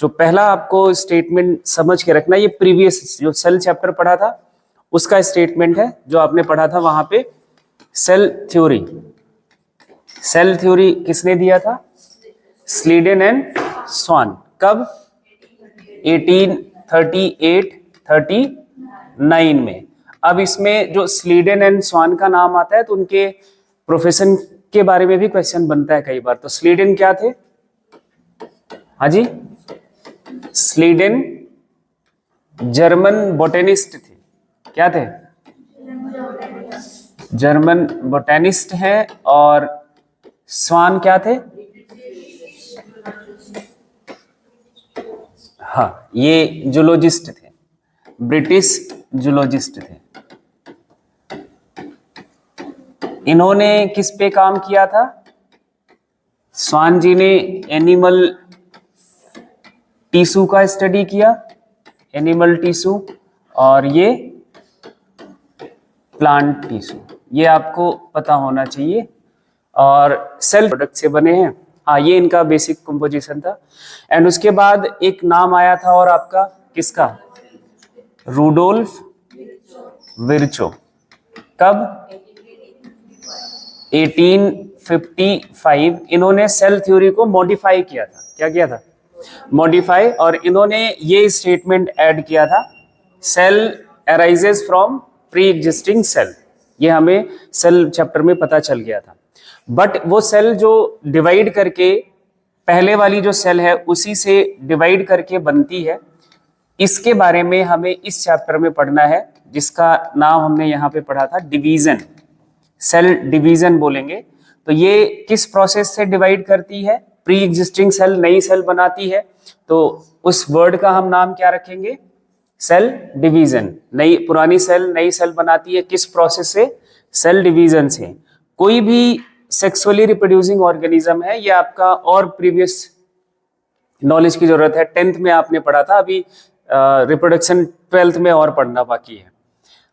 जो पहला आपको स्टेटमेंट समझ के रखना, ये प्रीवियस जो सेल चैप्टर पढ़ा था उसका स्टेटमेंट है जो आपने पढ़ा था वहां पे। सेल थ्योरी, सेल थ्योरी किसने दिया था? स्लीडन एंड स्वान। कब? 1838-39 में। अब इसमें जो स्लीडन एंड स्वान का नाम आता है तो उनके प्रोफेशन के बारे में भी क्वेश्चन बनता है कई बार। तो स्लीडन क्या थे? हाँ जी, स्लीडन जर्मन बोटेनिस्ट थे। क्या थे? जर्मन बोटेनिस्ट हैं। और स्वान क्या थे? हाँ, ये जूलॉजिस्ट थे, ब्रिटिश जूलॉजिस्ट थे। इन्होंने किस पे काम किया था? स्वान जी ने एनिमल टिश्यू का स्टडी किया, एनिमल टिश्यू, और ये प्लांट टिश्यू, ये आपको पता होना चाहिए। और सेल प्रोडक्ट से बने हैं। हाँ, ये इनका बेसिक कंपोजिशन था। एंड उसके बाद एक नाम आया था और आपका किसका? Rudolph Virchow. कब? 1855। इन्होंने सेल थ्योरी को मॉडिफाई किया था। क्या किया था? मॉडिफाई। और इन्होंने ये स्टेटमेंट ऐड किया था, cell arises from pre existing cell. ये हमें सेल चैप्टर में पता चल गया था। बट वो सेल जो डिवाइड करके, पहले वाली जो सेल है उसी से डिवाइड करके बनती है, इसके बारे में हमें इस चैप्टर में पढ़ना है, जिसका नाम हमने यहाँ पे पढ़ा था डिवीजन। सेल डिवीजन बोलेंगे। तो ये किस प्रोसेस से डिवाइड करती है? प्री एग्जिस्टिंग सेल नई सेल बनाती है, तो उस वर्ड का हम नाम क्या रखेंगे? Cell division. नई, पुरानी सेल नई सेल बनाती है किस प्रोसेस से? सेल डिवीजन से। कोई भी सेक्सुअली रिप्रोड्यूसिंग ऑर्गेनिज्म है, ये आपका और प्रीवियस नॉलेज की जरूरत है। 10th में आपने पढ़ा था, अभी रिप्रोडक्शन 12th में और पढ़ना बाकी है।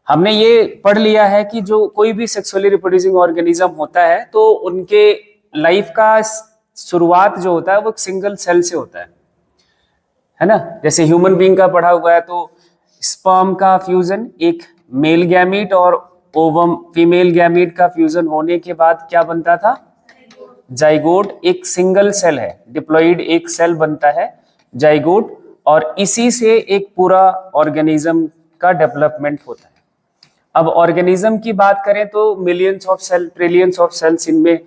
हमने ये पढ़ लिया है कि जो कोई भी सेक्सुअली रिप्रोड्यूसिंग ऑर्गेनिज्म होता है तो उनके लाइफ का शुरुआत जो होता है वो सिंगल सेल से होता है ना। जैसे ह्यूमन बीइंग का पढ़ा हुआ है तो स्पर्म का फ्यूजन, एक मेल गैमीट और ओवम फीमेल गैमीट का फ्यूजन होने के बाद क्या बनता था? जाइगोट। एक सिंगल सेल है, डिप्लॉइड एक सेल बनता है जाइगोट, और इसी से एक पूरा ऑर्गेनिज्म का डेवलपमेंट होता है। अब ऑर्गेनिज्म की बात करें तो millions of cell, trillions of cells इनमें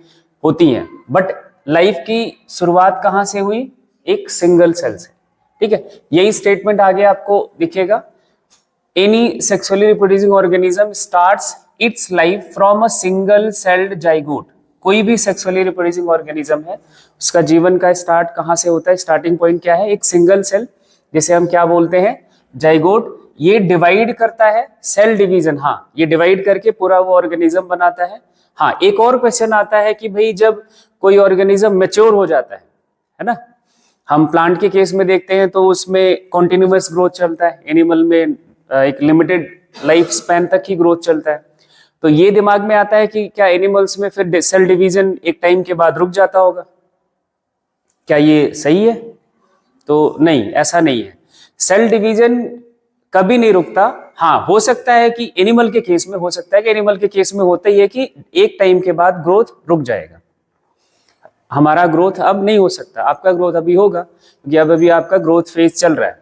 होती हैं, बट लाइफ की शुरुआत कहां से हुई? एक सिंगल सेल से। ठीक है, यही स्टेटमेंट आगे आपको दिखेगा। Any sexually reproducing organism starts it's life from a single celled zygote. कोई भी सेक्सुअली रिप्रोड्यूसिंग ऑर्गेनिज्म है, उसका जीवन का स्टार्ट कहां से होता है? स्टार्टिंग पॉइंट क्या है? एक सिंगल सेल, जिसे हम क्या बोलते हैं? जाइगोट। ये डिवाइड करता है, सेल डिवीजन। हाँ, ये डिवाइड करके पूरा वो ऑर्गेनिज्म बनाता है। हाँ, एक और क्वेश्चन आता है कि भाई जब कोई ऑर्गेनिज्म मैच्योर हो जाता है ना, हम प्लांट के केस में देखते हैं तो उसमें कॉन्टिन्यूअस ग्रोथ चलता है, एनिमल में एक लिमिटेड लाइफ स्पैन तक ही ग्रोथ चलता है। तो ये दिमाग में आता है कि क्या एनिमल्स में फिर सेल डिवीजन एक टाइम के बाद रुक जाता होगा? क्या ये सही है? तो नहीं, ऐसा नहीं है। सेल डिवीजन कभी नहीं रुकता। हाँ, हो सकता है कि एनिमल के केस में, हो सकता है कि एनिमल के केस में होता ही है कि एक टाइम के बाद ग्रोथ रुक जाएगा। हमारा ग्रोथ अब नहीं हो सकता, आपका ग्रोथ अभी होगा क्योंकि अब अभी आपका ग्रोथ फेज चल रहा है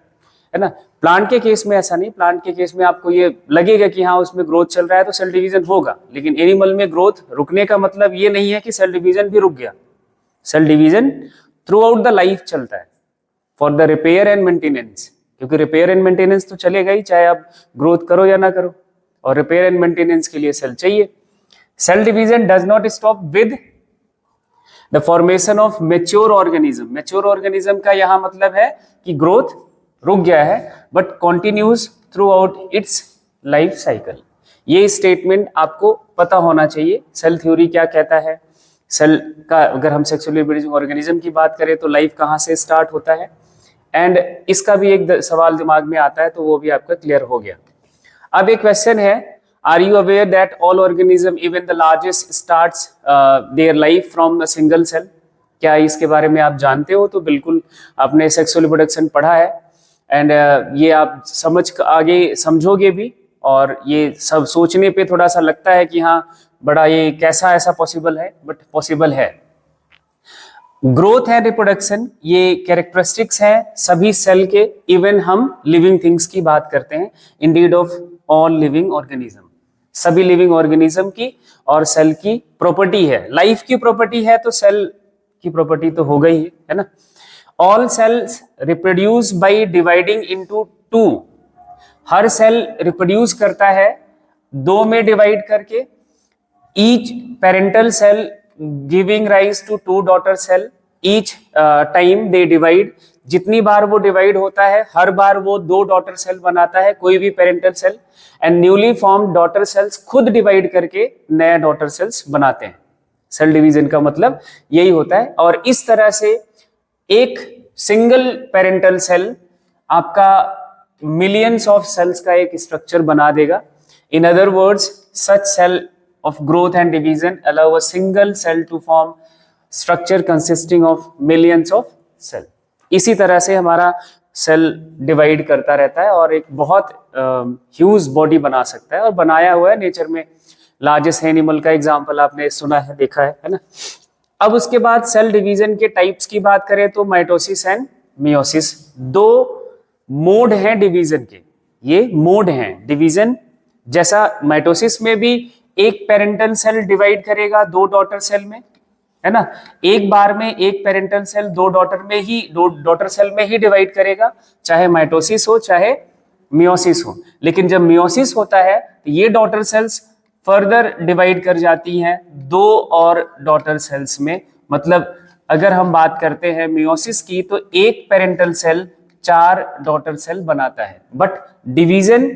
ना। प्लांट के केस में ऐसा नहीं। प्लांट के केस में आपको ये लगेगा कि हाँ उसमें ग्रोथ चल रहा है तो सेल डिवीजन होगा, लेकिन एनिमल में ग्रोथ रुकने का मतलब ये नहीं है कि सेल डिवीजन भी रुक गया। Cell division throughout the life चलता है for the repair and maintenance, क्योंकि रिपेयर एंड मेंटेनेंस तो चलेगा ही चाहे आप ग्रोथ करो या ना करो, और रिपेयर एंड मेंटेनेंस के लिए सेल चाहिए। Cell division does not stop with the formation of mature organism. Mature organism का यहां मतलब है कि ग्रोथ रुक गया है but continues throughout its life cycle. ये स्टेटमेंट आपको पता होना चाहिए। सेल थ्योरी क्या कहता है? सेल का, अगर हम सेक्सुअली रिप्रोड्यूसिंग ऑर्गेनिज्म की बात करें तो लाइफ कहां से स्टार्ट होता है, एंड इसका भी एक सवाल दिमाग में आता है तो वो भी आपका क्लियर हो गया। अब एक क्वेश्चन है, are you aware that all organism even the largest starts their life from a single cell? क्या इसके बारे में आप जानते हो? तो बिल्कुल आपने सेक्सुअल रिप्रोडक्शन पढ़ा है, एंड ये आप आगे समझोगे भी, और ये सब सोचने पे थोड़ा सा लगता है कि हाँ बड़ा ये कैसा ऐसा पॉसिबल है, बट पॉसिबल है। ग्रोथ एंड रिप्रोडक्शन ये कैरेक्टरिस्टिक्स हैं सभी सेल के, इवन हम लिविंग थिंग्स की बात करते हैं, Indeed of all living organism, सभी लिविंग ऑर्गेनिज्म की और सेल की प्रॉपर्टी है। लाइफ की प्रॉपर्टी है तो सेल की प्रॉपर्टी तो हो गई है ना। All cells reproduce by dividing into two, हर सेल रिप्रोड्यूस करता है दो में डिवाइड करके। Each parental cell giving rise to two daughter cell, each time they divide, जितनी बार वो डिवाइड होता है हर बार वो दो डॉटर सेल बनाता है कोई भी parental cell, and newly formed daughter cells खुद डिवाइड करके नया डॉटर सेल्स बनाते हैं। सेल डिवीजन का मतलब यही होता है। और इस तरह से एक सिंगल पेरेंटल सेल आपका मिलियंस ऑफ सेल्स का एक स्ट्रक्चर बना देगा। In other words, such cell of growth and division allow a single cell to form structure consisting of millions of cell। इसी तरह से हमारा सेल डिवाइड करता रहता है और एक बहुत ह्यूज बॉडी बना सकता है, और बनाया हुआ है नेचर में। लार्जेस्ट एनिमल का एग्जांपल आपने सुना है, देखा है ना। अब उसके बाद सेल डिवीजन के टाइप्स की बात करें तो माइटोसिस एंड मियोसिस, दो मोड हैं डिवीजन के। ये मोड हैं डिवीजन, जैसा माइटोसिस में भी एक पेरेंटल सेल डिवाइड करेगा दो डॉटर सेल में, है ना। एक बार में एक पेरेंटल सेल दो डॉटर सेल में ही डिवाइड करेगा, चाहे माइटोसिस हो चाहे मियोसिस हो। लेकिन जब मियोसिस होता है तो ये डॉटर सेल्स फर्दर डिवाइड कर जाती हैं दो और डॉटर सेल्स में। मतलब अगर हम बात करते हैं मियोसिस की तो एक पेरेंटल सेल चार डॉटर सेल बनाता है, बट डिवीजन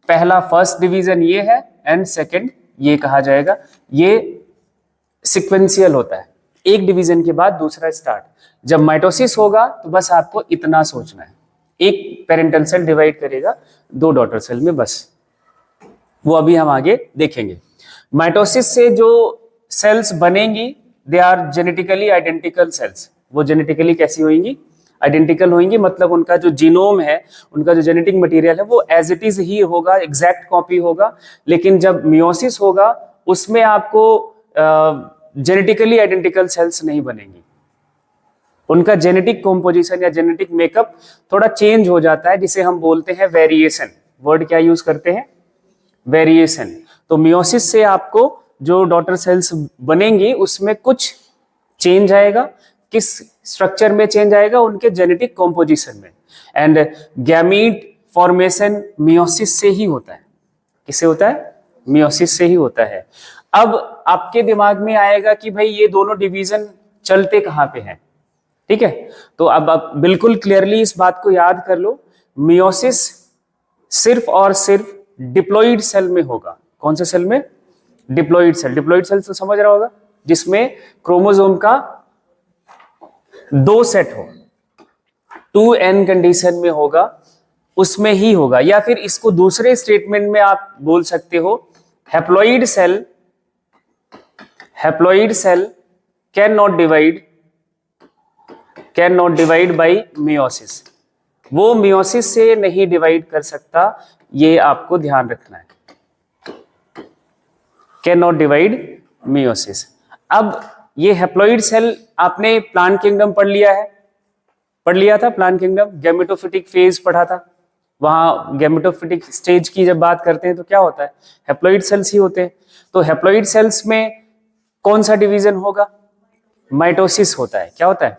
पहला फर्स्ट डिवीजन ये है एंड सेकंड ये कहा जाएगा। ये सिक्वेंशियल होता है, एक डिवीजन के बाद दूसरा स्टार्ट। जब माइटोसिस होगा तो बस आपको इतना सोचना है, एक पेरेंटल सेल डिवाइड करेगा दो डॉटर सेल में, बस। वो अभी हम आगे देखेंगे। माइटोसिस से जो सेल्स बनेंगी they are genetically identical cells. वो जेनेटिकली कैसी होंगी? आइडेंटिकल होंगी, मतलब उनका जो जीनोम है, उनका जो जेनेटिक मटेरियल है वो एज इट इज ही होगा, एग्जैक्ट कॉपी होगा। लेकिन जब मियोसिस होगा उसमें आपको जेनेटिकली आइडेंटिकल सेल्स नहीं बनेंगी, उनका जेनेटिक कॉम्पोजिशन या जेनेटिक मेकअप थोड़ा चेंज हो जाता है, जिसे हम बोलते हैं वेरिएशन। वर्ड क्या यूज करते हैं? वेरिएशन। तो मियोसिस से आपको जो डॉटर सेल्स बनेंगी उसमें कुछ चेंज आएगा। किस स्ट्रक्चर में चेंज आएगा? उनके जेनेटिक कॉम्पोजिशन में। एंड गैमीट फॉर्मेशन मियोसिस से ही होता है। किससे होता है? मियोसिस से ही होता है। अब आपके दिमाग में आएगा कि भाई ये दोनों डिवीजन चलते कहां पे हैं, ठीक है। तो अब आप बिल्कुल क्लियरली इस बात को याद कर लो, मियोसिस सिर्फ और सिर्फ डिप्लॉइड सेल में होगा। कौन से सेल में? Diploid cell. डिप्लॉइड सेल तो समझ रहा होगा, जिसमें क्रोमोसोम का दो सेट हो, 2n कंडीशन में होगा, उसमें ही होगा। या फिर इसको दूसरे स्टेटमेंट में आप बोल सकते हो, haploid cell can not divide by meiosis. वो मियोसिस से नहीं डिवाइड कर सकता, ये आपको ध्यान रखना है। Can not divide meiosis. अब ये हैप्लॉइड सेल आपने प्लांट किंगडम पढ़ लिया था। प्लांट किंगडम गैमेटोफिटिक फेज पढ़ा था। वहां गैमेटोफिटिक स्टेज की जब बात करते हैं तो क्या होता है? हैप्लॉइड सेल्स ही होते हैं। तो हैप्लॉइड सेल्स में कौन सा डिवीजन होगा? माइटोसिस होता है। क्या होता है?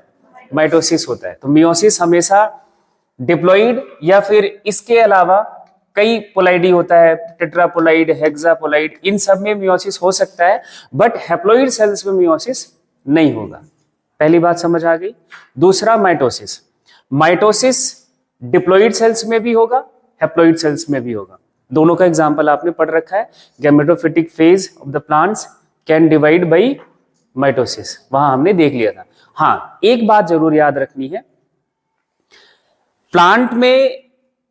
माइटोसिस होता है। तो मियोसिस हमेशा डिप्लॉइड या फिर इसके अलावा कई पोलाइडी होता है, टेट्रापोलाइड, हेक्सापोलाइड, इन सब में मियोसिस हो सकता है, बट हैप्लॉइड सेल्स में मियोसिस नहीं होगा। पहली बात समझ आ गई। दूसरा, माइटोसिस डिप्लॉइड सेल्स में भी होगा, हैप्लॉइड सेल्स में भी होगा। दोनों का एग्जांपल आपने पढ़ रखा है। Gametophytic phase of the plants can divide by mitosis, वहां हमने देख लिया था। हाँ, एक बात जरूर याद रखनी है, प्लांट में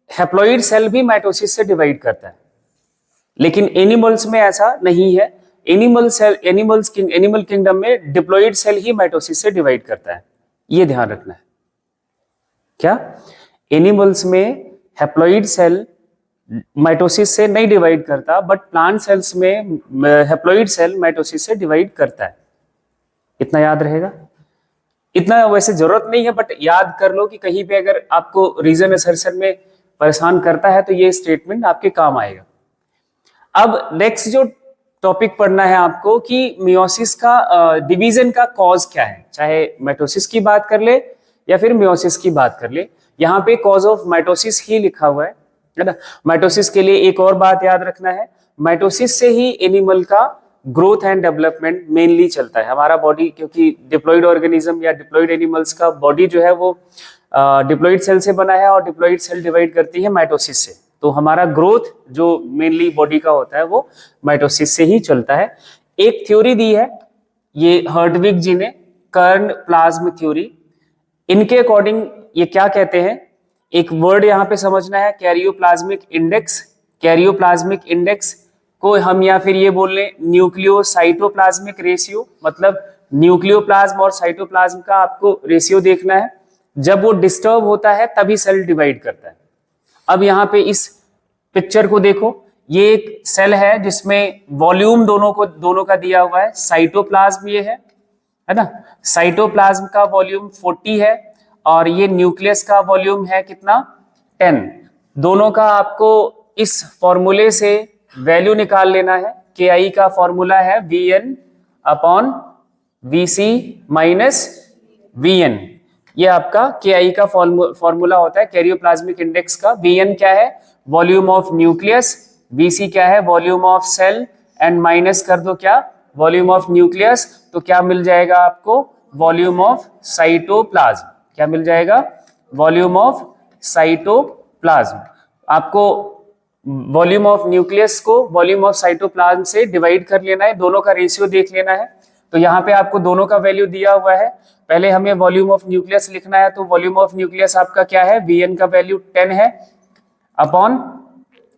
हैप्लॉइड सेल भी माइटोसिस से डिवाइड करता है, लेकिन एनिमल्स में ऐसा नहीं है। एनिमल किंगडम में डिप्लॉइड सेल ही माइटोसिस से डिवाइड करता है, ये ध्यान रखना है। क्या एनिमल्स में हैप्लॉइड सेल माइटोसिस से नहीं डिवाइड करता, बट प्लांट सेल्स में हैप्लॉइड सेल माइटोसिस से डिवाइड करता है। इतना याद रहेगा। इतना वैसे जरूरत नहीं है, बट याद कर लो कि कहीं पे अगर आपको रीजन असर्शन में परेशान करता है तो ये स्टेटमेंट आपके काम आएगा। अब नेक्स्ट जो टॉपिक पढ़ना है आपको कि मियोसिस का डिवीजन का कॉज क्या है, चाहे माइटोसिस की बात कर ले या फिर मियोसिस की बात कर ले, यहाँ पे कॉज ऑफ माइटोसिस ही लिखा हुआ है ना। माइटोसिस के लिए एक और बात याद रखना है, माइटोसिस से ही एनिमल का ग्रोथ एंड डेवलपमेंट मेनली चलता है। हमारा बॉडी, क्योंकि डिप्लॉइड ऑर्गेनिज्म या डिप्लॉइड एनिमल्स का बॉडी जो है वो डिप्लॉइड सेल से बना है और डिप्लॉइड सेल डिवाइड करती है माइटोसिस से, तो हमारा ग्रोथ जो मेनली बॉडी का होता है वो माइटोसिस से ही चलता है। एक थ्योरी दी है ये हर्टविग जी ने, कर्न प्लाज्म थ्योरी। इनके अकॉर्डिंग ये क्या कहते हैं, एक वर्ड यहाँ पे समझना है, कैरियोप्लाज्मिक इंडेक्स। कैरियोप्लाज्मिक इंडेक्स को हम या फिर ये बोल लें न्यूक्लियोसाइटोप्लाज्मिक रेशियो, मतलब न्यूक्लियोप्लाज्म और साइटोप्लाज्म का आपको रेशियो देखना है। जब वो डिस्टर्ब होता है तभी सेल डिवाइड करता है। अब यहाँ पे इस पिक्चर को देखो, ये एक सेल है जिसमें वॉल्यूम दोनों का दिया हुआ है। साइटोप्लाज्म ये है ना, साइटोप्लाज्म का वॉल्यूम 40 है और ये न्यूक्लियस का वॉल्यूम है कितना, 10। दोनों का आपको इस फॉर्मूले से वैल्यू निकाल लेना है। KI का फॉर्मूला है VN upon VC minus VN। ये आपका KI का फॉर्मूला होता है कैरियोप्लाज्मिक इंडेक्स का। VN क्या है, वॉल्यूम ऑफ न्यूक्लियस, VC क्या है, volume of cell, and minus कर दो क्या, वॉल्यूम ऑफ न्यूक्लियस, तो क्या मिल जाएगा आपको, वॉल्यूम ऑफ साइटोप्लाज्म। क्या मिल जाएगा, वॉल्यूम ऑफ साइटोप्लाज्म। आपको वॉल्यूम ऑफ न्यूक्लियस को वॉल्यूम ऑफ साइटोप्लाज्म से डिवाइड कर लेना है, दोनों का रेशियो देख लेना है। तो यहाँ पे आपको दोनों का वैल्यू दिया हुआ है। पहले हमें वॉल्यूम ऑफ न्यूक्लियस लिखना है, तो वॉल्यूम ऑफ न्यूक्लियस आपका क्या है, VN का वैल्यू 10 है अपॉन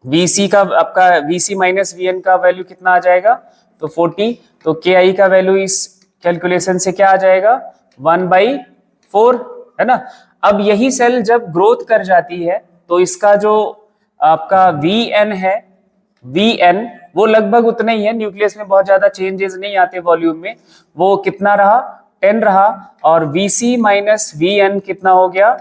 VC का, आपका VC माइनस VN का वैल्यू कितना आ जाएगा, तो 40। तो KI का वैल्यू इस कैलकुलेशन से क्या आ जाएगा, 1/4 है ना। अब यही सेल जब ग्रोथ कर जाती है तो इसका जो आपका VN है, VN वो लगभग उतना ही है, न्यूक्लियस में बहुत ज्यादा चेंजेस नहीं आते वॉल्यूम में, वो कितना रहा, 10 रहा। और VC माइनस VN कितना हो गया,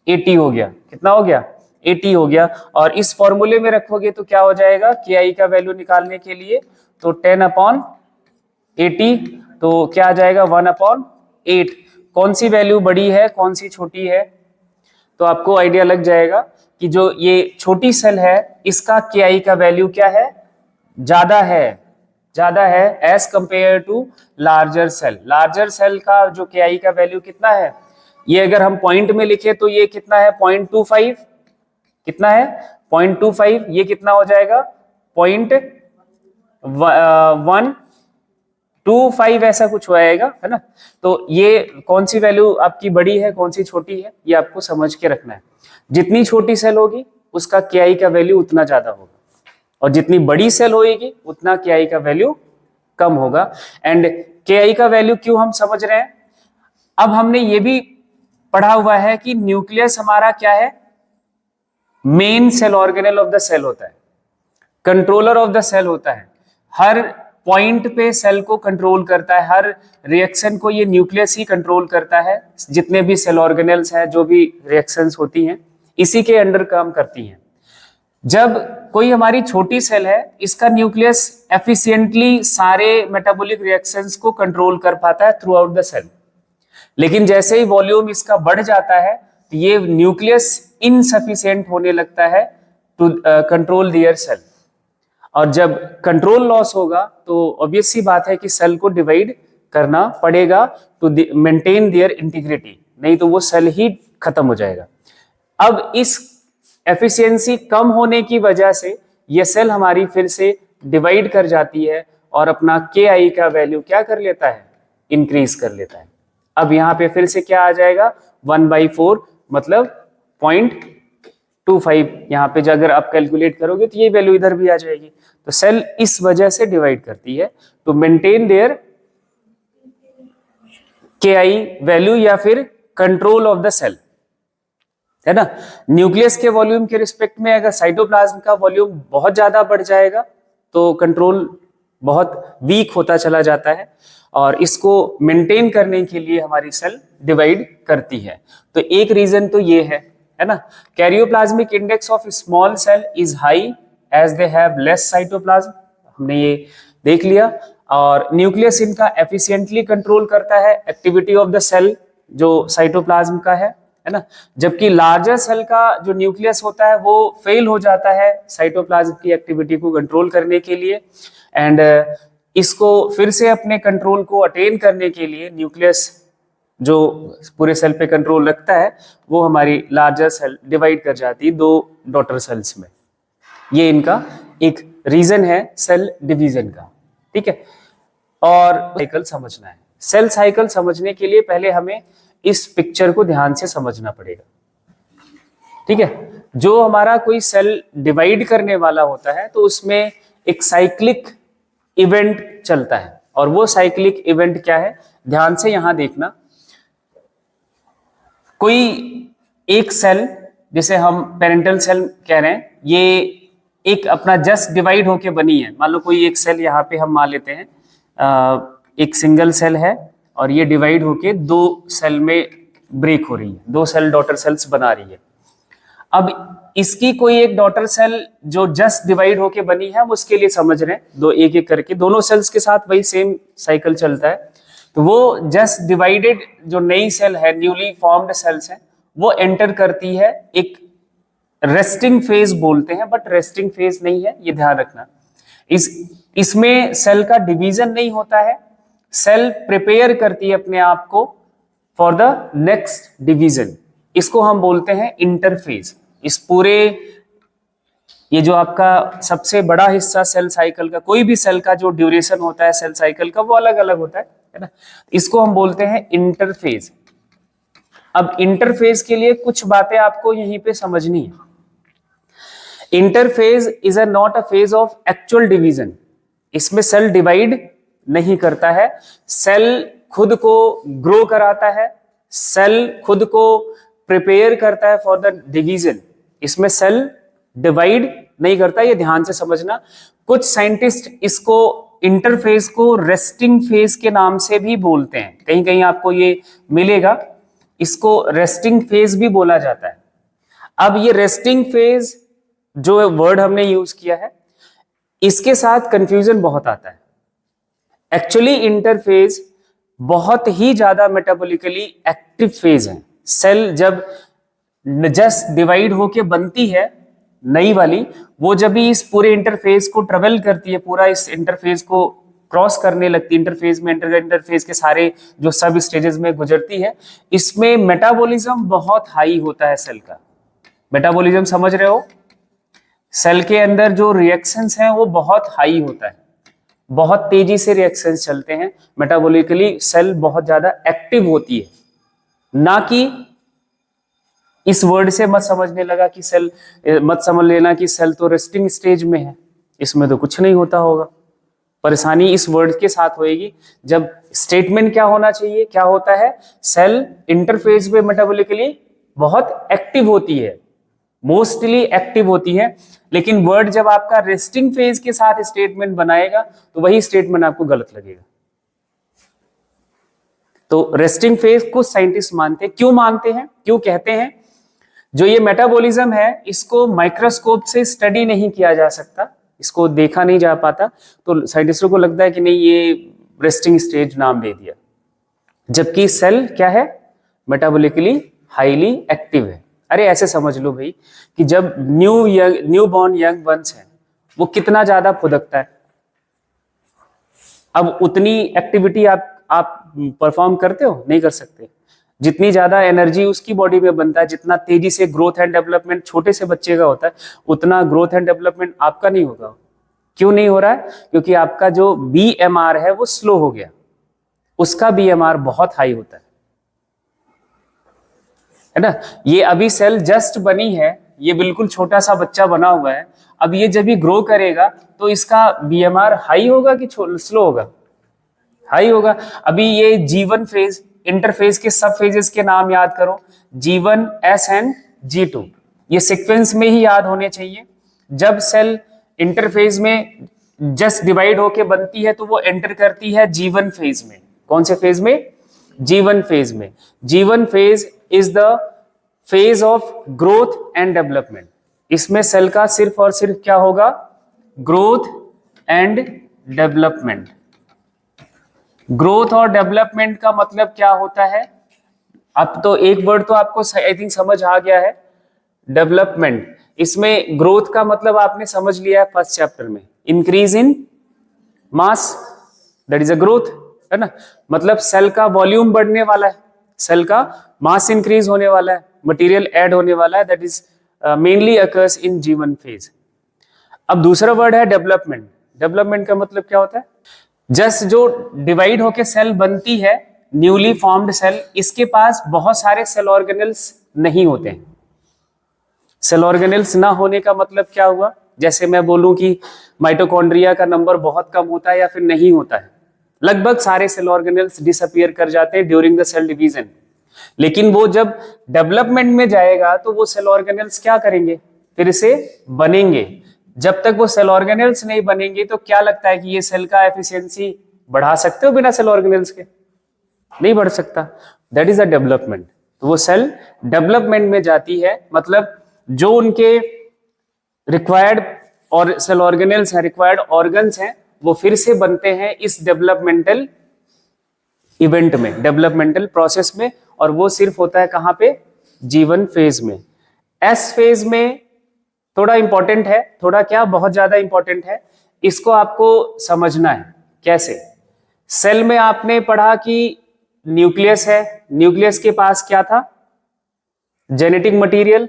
80 हो गया। कितना हो गया, 80 हो गया। और इस फॉर्मूले में रखोगे तो क्या हो जाएगा, KI का वैल्यू निकालने के लिए, तो 10/80, तो क्या आ जाएगा, 1/8। कौन सी वैल्यू बड़ी है, कौन सी छोटी है, तो आपको आइडिया लग जाएगा कि जो ये छोटी सेल है इसका KI का वैल्यू क्या है, ज्यादा है as compare to larger cell. Larger cell का जो KI का वैल्यू कितना है, ये अगर हम पॉइंट में लिखे तो ये कितना है, 0.25। कितना है, 0.25। ये कितना हो जाएगा, 0.125 ऐसा कुछ हो जाएगा, है ना। तो ये कौन सी वैल्यू आपकी बड़ी है, कौन सी छोटी है, ये आपको समझ के रखना है। जितनी छोटी सेल होगी उसका KI का वैल्यू उतना ज्यादा होगा, और जितनी बड़ी सेल होगी उतना KI का वैल्यू कम होगा। एंड KI का वैल्यू क्यों हम समझ रहे हैं, अब हमने ये भी पढ़ा हुआ है कि न्यूक्लियस हमारा क्या है, main cell organelle of the cell होता है, कंट्रोलर ऑफ द सेल होता है, हर पॉइंट पे सेल को कंट्रोल करता है, हर रिएक्शन को ये न्यूक्लियस ही कंट्रोल करता है। जितने भी सेल ऑर्गेनेल्स हैं, जो भी रिएक्शंस होती हैं, इसी के अंडर काम करती हैं। जब कोई हमारी छोटी सेल है, इसका न्यूक्लियस एफिशिएंटली सारे मेटाबॉलिक रिएक्शंस को कंट्रोल कर पाता है थ्रू आउट द सेल। लेकिन जैसे ही वॉल्यूम इसका बढ़ जाता है तो ये न्यूक्लियस इनसफिशिएंट होने लगता है टू कंट्रोल दियर सेल। और जब कंट्रोल लॉस होगा तो ऑब्वियस सी बात है कि सेल को डिवाइड करना पड़ेगा टू मेंटेन दियर इंटीग्रिटी, नहीं तो वो सेल ही खत्म हो जाएगा। अब इस एफिशिएंसी कम होने की वजह से ये सेल हमारी फिर से डिवाइड कर जाती है और अपना KI का वैल्यू क्या कर लेता है, इंक्रीज कर लेता है। अब यहाँ पे फिर से क्या आ जाएगा, 1/4 मतलब 0.25 यहाँ पे जो अगर आप कैलकुलेट करोगे तो ये वैल्यू इधर भी आ जाएगी। तो सेल इस वजह से डिवाइड करती है to maintain their KI value या फिर कंट्रोल ऑफ द सेल, है ना। न्यूक्लियस के वॉल्यूम के रिस्पेक्ट में अगर साइटोप्लाज्म का वॉल्यूम बहुत ज्यादा बढ़ जाएगा तो कंट्रोल बहुत वीक होता चला जाता है, और इसको मेंटेन करने के लिए हमारी सेल डिवाइड करती है। तो एक रीजन तो ये है ना। Karyoplasmic index of small cell is high as they have less cytoplasm, हमने ये देख लिया। और न्यूक्लियस इनका एफिशिएंटली कंट्रोल करता है एक्टिविटी ऑफ द सेल जो साइटोप्लाज्म का है ना। जबकि लार्जर सेल का जो न्यूक्लियस होता है वो फेल हो जाता है साइटोप्लाज्म की एक्टिविटी को कंट्रोल करने के लिए, एंड इसको फिर से अपने कंट्रोल को अटेन करने के लिए न्यूक्लियस जो पूरे सेल पे कंट्रोल रखता है वो हमारी लार्जर सेल डिवाइड कर जाती है 2 डॉटर सेल्स में। ये इनका एक रीजन है सेल डिवीजन का, ठीक है। और साइकिल समझना है। सेल साइकिल समझने के लिए पहले हमें इस पिक्चर को ध्यान से समझना पड़ेगा, ठीक है। जो हमारा कोई सेल डिवाइड करने वाला होता है तो उसमें एक साइक्लिक इवेंट चलता है, और वो साइक्लिक इवेंट क्या है ध्यान से यहां देखना। कोई एक सेल, जैसे हम पेरेंटल सेल कह रहे हैं, ये एक अपना जस्ट डिवाइड होके बनी है। मान लो कोई एक सेल यहाँ पे हम मान लेते हैं, एक सिंगल सेल है और ये डिवाइड होके 2 सेल में ब्रेक हो रही है, 2 सेल डॉटर सेल्स बना रही है। अब इसकी कोई एक डॉटर सेल जो जस्ट डिवाइड होके बनी है, हम उसके लिए समझ रहे हैं, 2 एक एक करके दोनों सेल्स के साथ वही सेम साइकिल चलता है। तो वो जस्ट डिवाइडेड जो नई सेल है, न्यूली फॉर्म्ड सेल्स है, वो एंटर करती है एक रेस्टिंग फेज बोलते हैं, बट रेस्टिंग फेज नहीं है, ये ध्यान रखना। इसमें सेल का डिवीजन नहीं होता है, सेल प्रिपेयर करती है अपने आप को फॉर द नेक्स्ट डिवीजन। इसको हम बोलते हैं इंटरफेज। इस पूरे ये जो आपका सबसे बड़ा हिस्सा सेल साइकिल का, कोई भी सेल का जो ड्यूरेशन होता है सेल साइकिल का वो अलग अलग होता है ना। इसको हम बोलते हैं इंटरफेज। अब इंटरफेज के लिए कुछ बातें आपको यहीं पे समझनी है। Interphase is not a phase of actual division. इसमें सेल डिवाइड नहीं करता है, सेल खुद को ग्रो कराता है, सेल खुद को प्रिपेयर करता है फॉर द डिवीजन। इसमें सेल डिवाइड नहीं करता, ये ध्यान से समझना। कुछ साइंटिस्ट इसको इंटरफेज को रेस्टिंग फेज के नाम से भी बोलते हैं, कहीं कहीं आपको ये मिलेगा, इसको रेस्टिंग फेज भी बोला जाता है। अब ये रेस्टिंग फेज जो वर्ड हमने यूज किया है, इसके साथ कंफ्यूजन बहुत आता है। एक्चुअली इंटरफेज बहुत ही ज्यादा मेटाबॉलिकली एक्टिव फेज है। सेल जब जस्ट डिवाइड होके बनती है नई वाली, वो जब भी इस पूरे इंटरफेज को ट्रेवल करती है, पूरा इस इंटरफेज को क्रॉस करने लगती है, इंटरफेज में इंटरफेज के सारे जो सब स्टेजेस में गुजरती है, इसमें मेटाबॉलिज्म बहुत हाई होता है सेल का। मेटाबॉलिज्म समझ रहे हो? सेल के अंदर जो रिएक्शंस हैं वो बहुत हाई होता है, बहुत तेजी से रिएक्शंस चलते हैं। मेटाबॉलिकली सेल बहुत ज्यादा एक्टिव होती है, ना कि इस वर्ड से मत समझने लगा कि सेल, मत समझ लेना कि सेल तो रेस्टिंग स्टेज में है, इसमें तो कुछ नहीं होता होगा। परेशानी इस वर्ड के साथ होएगी जब स्टेटमेंट क्या होना चाहिए, क्या होता है, सेल इंटरफेज में मेटाबॉलिकली बहुत एक्टिव होती है, मोस्टली एक्टिव होती है। लेकिन वर्ड जब आपका रेस्टिंग फेज के साथ स्टेटमेंट बनाएगा तो वही स्टेटमेंट आपको गलत लगेगा। तो रेस्टिंग फेज कुछ साइंटिस्ट मानते हैं। क्यों मानते हैं, क्यों कहते हैं? जो ये मेटाबॉलिज्म है इसको माइक्रोस्कोप से स्टडी नहीं किया जा सकता, इसको देखा नहीं जा पाता, तो साइंटिस्टों को लगता है कि नहीं, ये रेस्टिंग स्टेज नाम दे दिया। जबकि सेल क्या है, मेटाबॉलिकली हाईली एक्टिव है। अरे ऐसे समझ लो भाई कि जब न्यू बॉर्न यंग वंस है, वो कितना ज्यादा फुदकता है। अब उतनी एक्टिविटी आप परफॉर्म करते हो? नहीं कर सकते। जितनी ज्यादा एनर्जी उसकी बॉडी में बनता है, जितना तेजी से ग्रोथ एंड डेवलपमेंट छोटे से बच्चे का होता है, उतना ग्रोथ एंड डेवलपमेंट आपका नहीं होगा। क्यों नहीं हो रहा है? क्योंकि आपका जो BMR है वो स्लो हो गया, उसका BMR बहुत हाई होता है ना। ये अभी सेल जस्ट बनी है, ये बिल्कुल छोटा सा बच्चा बना हुआ है, अब ये जब भी ग्रो करेगा तो इसका बीएमआर हाई होगा कि स्लो होगा? हाई होगा। अभी ये G1 फेज, इंटरफेज के सब फेजेस के नाम याद करो, G1, S एंड G2, ये सीक्वेंस में ही याद होने चाहिए। जब सेल इंटरफेज में जस्ट डिवाइड होके बनती है तो वो एंटर करती है G1 फेज में। कौन से फेज में? G1 फेज में। G1 phase is the phase of growth and development. इसमें सेल का सिर्फ और सिर्फ क्या होगा? Growth and development. ग्रोथ और डेवलपमेंट का मतलब क्या होता है? अब तो एक वर्ड तो आपको आई थिंक समझ आ गया है, डेवलपमेंट। इसमें ग्रोथ का मतलब आपने समझ लिया है फर्स्ट चैप्टर में, increase in mass, that is a growth, है ना। मतलब सेल का वॉल्यूम बढ़ने वाला है, सेल का मास इंक्रीज होने वाला है, मटेरियल ऐड होने वाला है, that is mainly occurs in G1 phase. अब दूसरा वर्ड है डेवलपमेंट। डेवलपमेंट का मतलब क्या होता है? जस्ट जो डिवाइड होके सेल बनती है, न्यूली फॉर्म्ड सेल, इसके पास बहुत सारे सेल ऑर्गेनल्स नहीं होते हैं। सेल ऑर्गेनल्स ना होने का मतलब क्या हुआ? जैसे मैं बोलूं कि माइटोकॉन्ड्रिया का नंबर बहुत कम होता है या फिर नहीं होता है, लगभग सारे सेल ऑर्गेनल्स डिसअपियर कर जाते हैं ड्यूरिंग द सेल डिवीजन। लेकिन वो जब डेवलपमेंट में जाएगा तो वो सेल ऑर्गेनल्स क्या करेंगे? फिर से बनेंगे। जब तक वो सेल ऑर्गेनल्स नहीं बनेंगे तो क्या लगता है कि ये सेल का एफिशिएंसी बढ़ा सकते हो बिना सेल ऑर्गेनल्स के? नहीं बढ़ सकता। That is a development. तो वो सेल डेवलपमेंट में जाती है, मतलब जो उनके रिक्वायर्ड और सेल ऑर्गेनल्स हैं, रिक्वायर्ड ऑर्गन्स हैं, वो फिर से बनते हैं इस डेवलपमेंटल इवेंट में, डेवलपमेंटल प्रोसेस में। और वो सिर्फ होता है कहां पे? G1 फेज में। S फेज में थोड़ा इंपॉर्टेंट है, थोड़ा क्या, बहुत ज्यादा इंपॉर्टेंट है, इसको आपको समझना है। कैसे? सेल में आपने पढ़ा कि न्यूक्लियस है, न्यूक्लियस के पास क्या था? Genetic material.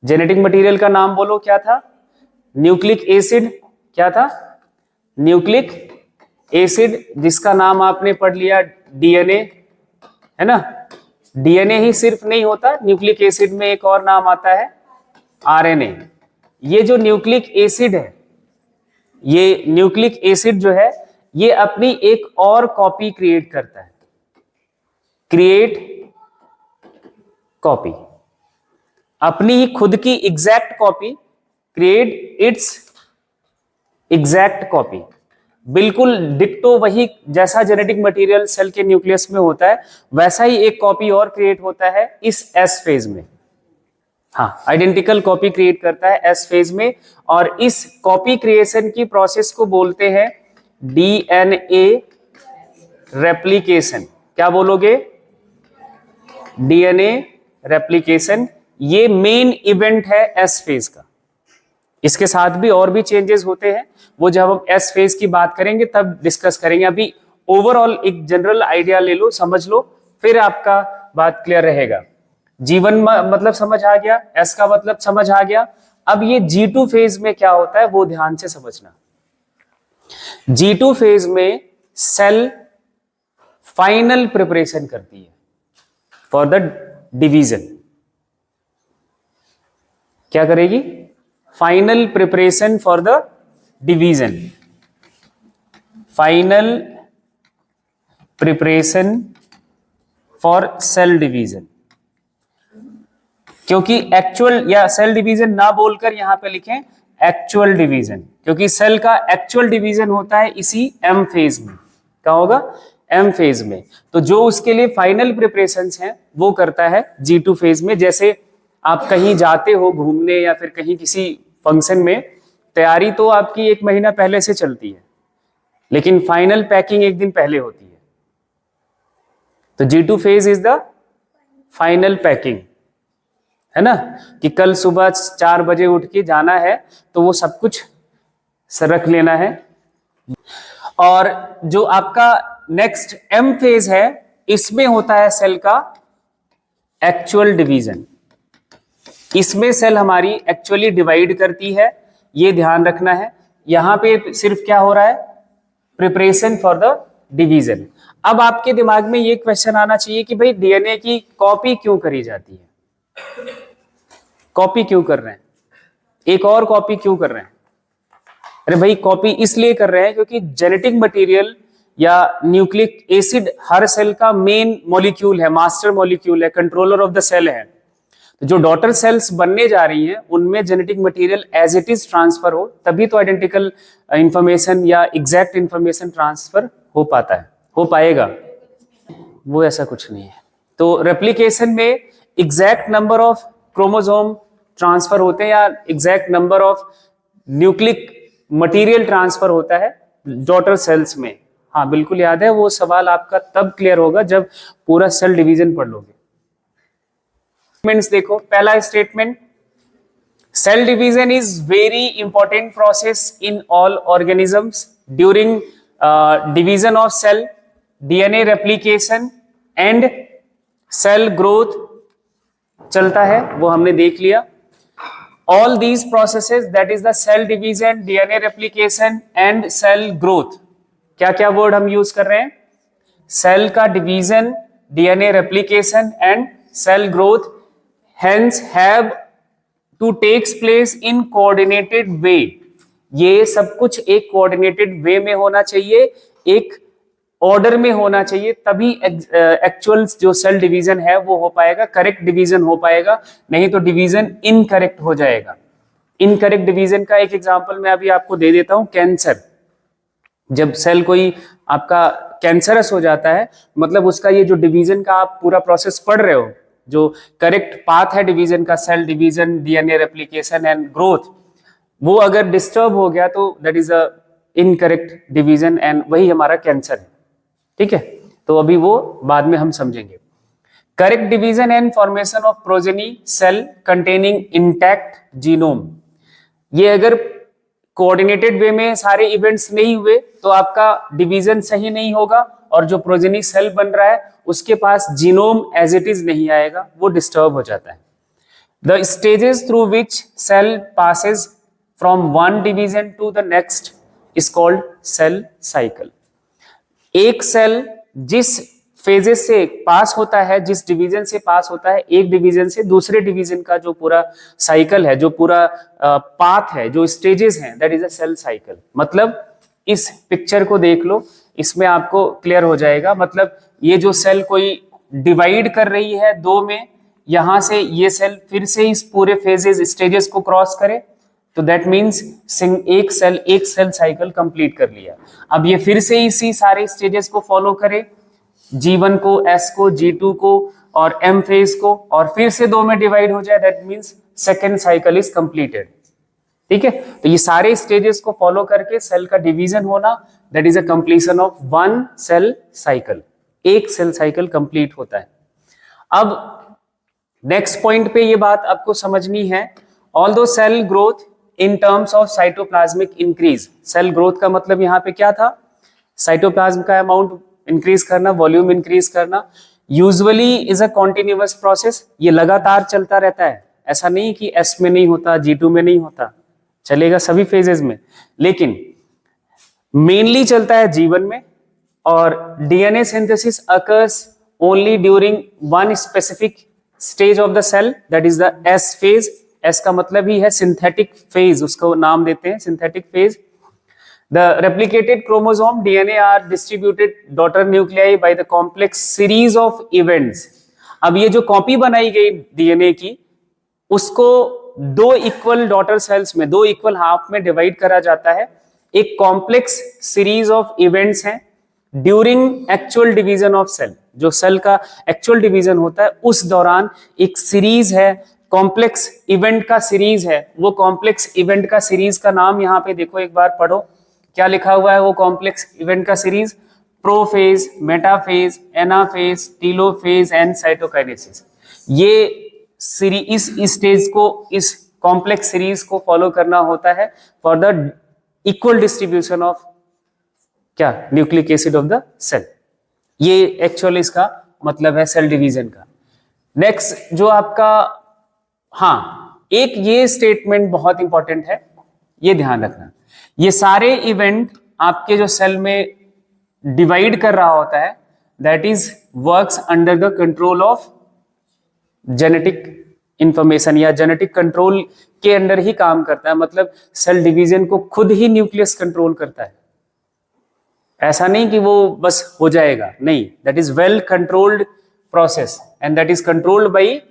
जेनेटिक मटेरियल का नाम बोलो, क्या था? Nucleic acid. क्या था? न्यूक्लिक एसिड, जिसका नाम आपने पढ़ लिया डीएनए, है ना। डीएनए ही सिर्फ नहीं होता, न्यूक्लिक एसिड में एक और नाम आता है आरएनए। ये जो न्यूक्लिक एसिड है, ये न्यूक्लिक एसिड जो है, ये अपनी एक और कॉपी क्रिएट करता है। क्रिएट कॉपी, अपनी ही खुद की exact copy, create it's exact copy, बिल्कुल डिक्टो वही जैसा जेनेटिक मटेरियल सेल के न्यूक्लियस में होता है, वैसा ही एक कॉपी और क्रिएट होता है इस एस फेज में। हाँ, आइडेंटिकल कॉपी क्रिएट करता है एस फेज में। और इस कॉपी क्रिएशन की प्रोसेस को बोलते हैं डीएनए रेप्लिकेशन। क्या बोलोगे? DNA replication. ये मेन इवेंट है एस फेज का। इसके साथ भी और भी चेंजेस होते हैं, वो जब हम एस फेज की बात करेंगे तब डिस्कस करेंगे। अभी ओवरऑल एक जनरल आइडिया ले लो, समझ लो, फिर आपका बात क्लियर रहेगा। G1 मतलब समझ आ गया, एस का मतलब समझ आ गया। अब ये G2 फेज में क्या होता है वो ध्यान से समझना। G2 फेज में सेल फाइनल प्रिपरेशन करती है फॉर द डिवीजन। क्या करेगी? Final preparation for the division. Final preparation for sale division. क्योंकि एक्चुअल या सेल डिवीजन ना बोलकर यहां पे लिखें एक्चुअल डिवीजन, क्योंकि सेल का एक्चुअल डिवीजन होता है इसी एम फेज में। क्या होगा? एम फेज में। तो जो उसके लिए फाइनल प्रिपरेशंस हैं वो करता है G2 फेज में। जैसे आप कहीं जाते हो घूमने या फिर कहीं किसी फंक्शन में, तैयारी तो आपकी 1 महीना पहले से चलती है, लेकिन फाइनल पैकिंग 1 दिन पहले होती है। तो G2 phase is the final packing, है ना, कि कल सुबह 4 बजे उठ के जाना है तो वो सब कुछ रख लेना है। और जो आपका नेक्स्ट एम फेज है, इसमें होता है सेल का एक्चुअल डिवीजन। इसमें सेल हमारी एक्चुअली डिवाइड करती है, ये ध्यान रखना है। यहां पे सिर्फ क्या हो रहा है? Preparation for the division. अब आपके दिमाग में ये क्वेश्चन आना चाहिए कि भाई डीएनए की कॉपी क्यों करी जाती है? कॉपी क्यों कर रहे हैं? एक और कॉपी क्यों कर रहे हैं? अरे भाई कॉपी इसलिए कर रहे हैं क्योंकि जेनेटिक मटेरियल या न्यूक्लिक एसिड हर सेल का मेन मॉलिक्यूल है, मास्टर मॉलिक्यूल है, कंट्रोलर ऑफ द सेल है। तो जो डॉटर सेल्स बनने जा रही हैं उनमें genetic material as it is transfer हो, तभी तो आइडेंटिकल इंफॉर्मेशन या एग्जैक्ट इंफॉर्मेशन ट्रांसफर हो पाता है, हो पाएगा। वो ऐसा कुछ नहीं है। तो रेप्लिकेशन में exact number of chromosome transfer होते हैं या exact number of nucleic material transfer होता है डॉटर सेल्स में। हाँ बिल्कुल याद है, वो सवाल आपका तब क्लियर होगा जब पूरा सेल डिवीजन पढ़ लोगे। देखो पहला statement, cell division is very important process in all organisms during division of cell, DNA replication and cell growth चलता है, वो हमने देख लिया। All these processes that is the cell division, DNA replication and cell growth, क्या क्या word हम use कर रहे हैं? सेल का division, DNA replication and cell growth, hence have to takes place in coordinated way। ये सब कुछ एक कोऑर्डिनेटेड वे में होना चाहिए, एक ऑर्डर में होना चाहिए, तभी एक्चुअल जो सेल डिवीजन है वो हो पाएगा, करेक्ट डिवीजन हो पाएगा, नहीं तो डिवीजन इनकरेक्ट हो जाएगा। इनकरेक्ट डिवीजन का एक एग्जांपल मैं अभी आपको दे देता हूं, कैंसर। जब सेल कोई आपका कैंसरस हो जाता है, मतलब उसका ये जो डिवीजन का आप पूरा प्रोसेस पढ़ रहे हो, जो करेक्ट पाथ है डिवीजन का, cell division, DNA replication and growth, वो अगर डिस्टर्ब हो गया तो that is a incorrect division and वही हमारा कैंसर है। ठीक है, तो अभी वो बाद में हम समझेंगे। Correct division and formation of progeny cell containing intact genome, ये अगर कोऑर्डिनेटेड वे में सारे इवेंट्स नहीं हुए तो आपका डिवीजन सही नहीं होगा और जो प्रोजेनी सेल बन रहा है उसके पास जीनोम एज इट इज नहीं आएगा, वो डिस्टर्ब हो जाता है। The stages through which cell passes from one division to the next is called cell cycle. एक सेल जिस फेजेस से पास होता है, जिस डिवीजन से पास होता है, एक डिवीजन से दूसरे डिवीजन का जो पूरा साइकिल है, जो पूरा पाथ है, जो स्टेजेस हैं, that is a cell cycle. मतलब इस पिक्चर को देख लो, इसमें आपको क्लियर हो जाएगा। मतलब ये जो सेल कोई डिवाइड कर रही है दो में, यहां से ये सेल फिर से इस पूरे फेजेस स्टेजेस को क्रॉस करे तो दैट मीन्स एक सेल साइकिल कंप्लीट कर लिया। अब ये फिर से इसी सारे स्टेजेस को फॉलो करे, G1 को, S को, G2 को और M फेज को, और फिर से दो में डिवाइड हो जाए, that means second cycle is completed. ठीक है, तो ये सारे स्टेजेस को फॉलो करके सेल का डिवीजन होना, that is a completion of one cell cycle. एक सेल साइकिल कंप्लीट होता है। अब नेक्स्ट पॉइंट पे ये बात आपको समझनी है, although cell growth in terms of cytoplasmic increase. Cell growth का मतलब यहाँ पे क्या था? साइटोप्लाज्म का अमाउंट इंक्रीज करना, वॉल्यूम इंक्रीज करना। Usually is a continuous process, ये लगातार चलता रहता है। ऐसा नहीं कि S में नहीं होता, G2 में नहीं होता, चलेगा सभी फेजेस में, लेकिन मेनली चलता है G1 में। और DNA synthesis occurs only during one specific stage of the cell, that is the S phase. S का मतलब ही है सिंथेटिक फेज, उसको नाम देते हैं synthetic phase. The replicated chromosome DNA are distributed daughter nuclei by the complex series of events। अब ये जो कॉपी बनाई गई डीएनए की, उसको दो इक्वल डॉटर सेल्स में, दो इक्वल हाफ में डिवाइड करा जाता है। एक कॉम्प्लेक्स सीरीज ऑफ इवेंट्स हैं during actual division of cell. जो सेल का एक्चुअल डिवीजन होता है उस दौरान एक सीरीज है, कॉम्प्लेक्स इवेंट का सीरीज है। वो कॉम्प्लेक्स इवेंट का सीरीज का नाम यहाँ पे देखो, एक बार पढ़ो क्या लिखा हुआ है। वो कॉम्प्लेक्स इवेंट का series prophase, metaphase, anaphase, telophase and cytokinesis. ये इस स्टेज को, इस कॉम्प्लेक्स सीरीज को फॉलो करना होता है for the equal distribution of क्या, nucleic acid of the cell. ये एक्चुअल इसका मतलब है सेल डिवीजन का। नेक्स्ट जो आपका, हाँ एक ये स्टेटमेंट बहुत इंपॉर्टेंट है, ये ध्यान रखना। ये सारे इवेंट आपके जो सेल में डिवाइड कर रहा होता है, that is works under the control of genetic information या जेनेटिक कंट्रोल के अंडर ही काम करता है, मतलब सेल डिवीजन को खुद ही न्यूक्लियस कंट्रोल करता है। ऐसा नहीं कि वो बस हो जाएगा, नहीं, that is well controlled process and that is controlled by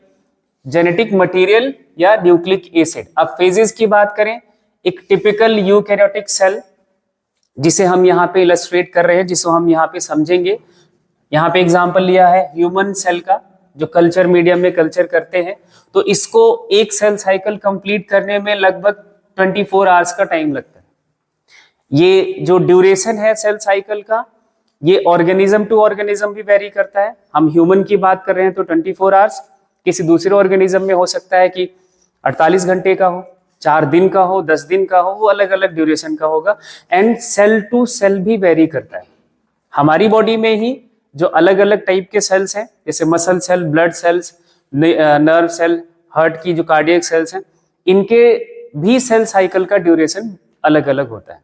genetic material या न्यूक्लिक एसिड। अब फेजेस की बात करें, एक टिपिकल यूकैरियोटिक सेल जिसे हम यहाँ पे इलस्ट्रेट कर रहे हैं, जिसको हम यहाँ पे समझेंगे, यहाँ पे एग्जांपल लिया है ह्यूमन सेल का, जो कल्चर मीडियम में कल्चर करते हैं, तो इसको एक सेल साइकिल कंप्लीट करने में लगभग 24 आवर्स का टाइम लगता है। ये जो ड्यूरेशन है सेल साइकिल का, ये ऑर्गेनिज्म टू ऑर्गेनिज्म भी वेरी करता है। हम ह्यूमन की बात कर रहे हैं तो 24 आवर्स, किसी दूसरे ऑर्गेनिज्म में हो सकता है कि 48 घंटे का हो, 4 दिन का हो, 10 दिन का हो, वो अलग अलग ड्यूरेशन का होगा। एंड सेल टू सेल भी वेरी करता है। हमारी बॉडी में ही जो अलग अलग टाइप के सेल्स हैं, जैसे muscle cell, blood cells, nerve cell, heart की जो कार्डियक सेल्स हैं, इनके भी सेल साइकिल का ड्यूरेशन अलग अलग होता है।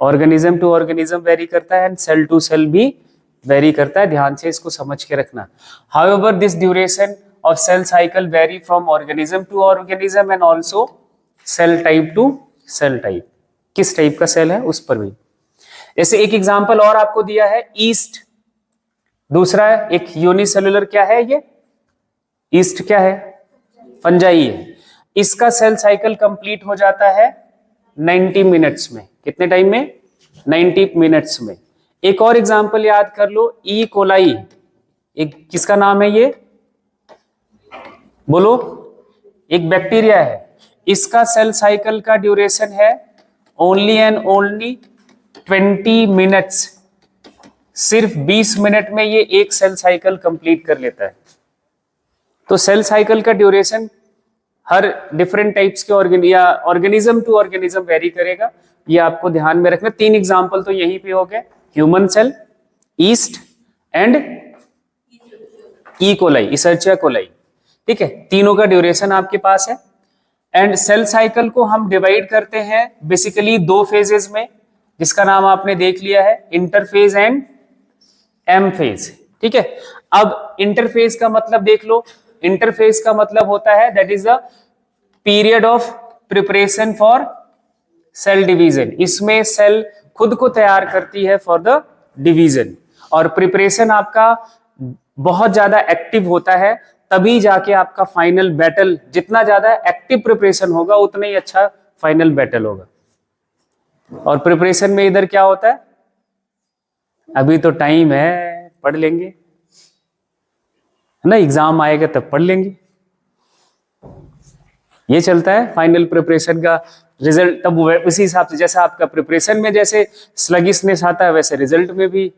ऑर्गेनिज्म टू ऑर्गेनिज्म वेरी करता है एंड सेल टू सेल भी वेरी करता है। ध्यान से इसको समझ के रखना। However this duration of cell cycle vary from organism to organism and also cell type to cell type. किस टाइप का सेल है उस पर भी। जैसे एक एग्जांपल और आपको दिया है ईस्ट, दूसरा है एक यूनिसेलुलर, क्या है ये ईस्ट, क्या है फंजाई है। इसका सेल साइकिल कंप्लीट हो जाता है 90 मिनट्स में। कितने टाइम में? 90 मिनट्स में। एक और एग्जांपल याद कर लो, ई कोलाई, एक किसका नाम है ये, बोलो, एक बैक्टीरिया है। इसका सेल साइकिल का ड्यूरेशन है ओनली एंड ओनली 20 मिनट्स। सिर्फ 20 मिनट में ये एक सेल साइकिल कंप्लीट कर लेता है। तो सेल साइकिल का ड्यूरेशन हर डिफरेंट टाइप्स के ऑर्गेनिज्म टू ऑर्गेनिज्म वेरी करेगा, ये आपको ध्यान में रखना। 3 एग्जांपल तो यहीं पे हो गए, human cell, yeast and E coli, Escherichia coli. ठीक है, तीनों का ड्यूरेशन आपके पास है। एंड सेल साइकिल को हम डिवाइड करते हैं बेसिकली 2 फेजेस में, जिसका नाम आपने देख लिया है, इंटरफेज एंड एम फेज। ठीक है, अब इंटरफेज का मतलब देख लो। इंटरफेज का मतलब होता है that is the period of preparation for sale division. इसमें सेल खुद को तैयार करती है फॉर द डिवीजन, और प्रिपरेशन आपका बहुत ज्यादा एक्टिव होता है, तभी जाके आपका फाइनल बैटल, जितना ज्यादा एक्टिव प्रिपरेशन होगा उतना ही अच्छा फाइनल बैटल होगा। और प्रिपरेशन में इधर क्या होता है, अभी तो टाइम है, पढ़ लेंगे, है ना, एग्जाम आएगा तब पढ़ लेंगे। ये चलता है फाइनल प्रिपरेशन का रिजल्ट, तब उसी हिसाब से जैसा आपका प्रिपरेशन में जैसे स्लगिशनेस आता है, वैसे रिजल्ट में भी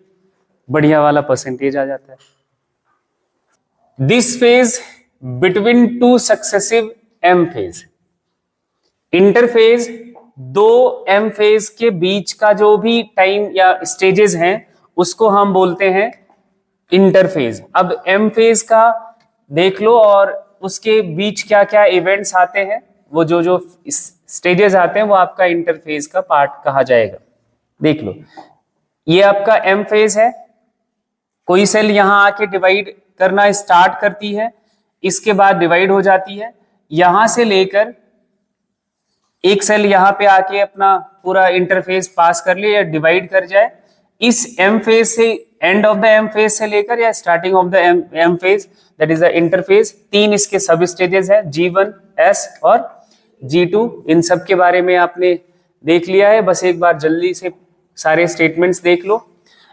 बढ़िया वाला परसेंटेज आ जाता है। This phase between 2 successive M phase. Interphase 2 M phase के बीच का जो भी टाइम या स्टेजेस हैं उसको हम बोलते हैं इंटरफेज। अब एम फेज का देख लो और उसके बीच क्या क्या इवेंट्स आते हैं, वो जो स्टेजेस आते हैं वो आपका इंटरफेज का पार्ट कहा जाएगा। देख लो, ये आपका एम फेज है। कोई सेल यहां आके डिवाइड करना स्टार्ट करती है, इसके बाद डिवाइड हो जाती है। यहां से लेकर एक सेल यहां पे आके अपना पूरा इंटरफेस पास कर ले या डिवाइड कर जाए। इस एम फेज से, end of the M phase से लेकर या starting of the M phase, that is the interphase. 3 इसके सब स्टेजेस है, G1, S और G2। इन सब के बारे में आपने देख लिया है, बस एक बार जल्दी से सारे स्टेटमेंट्स देख लो।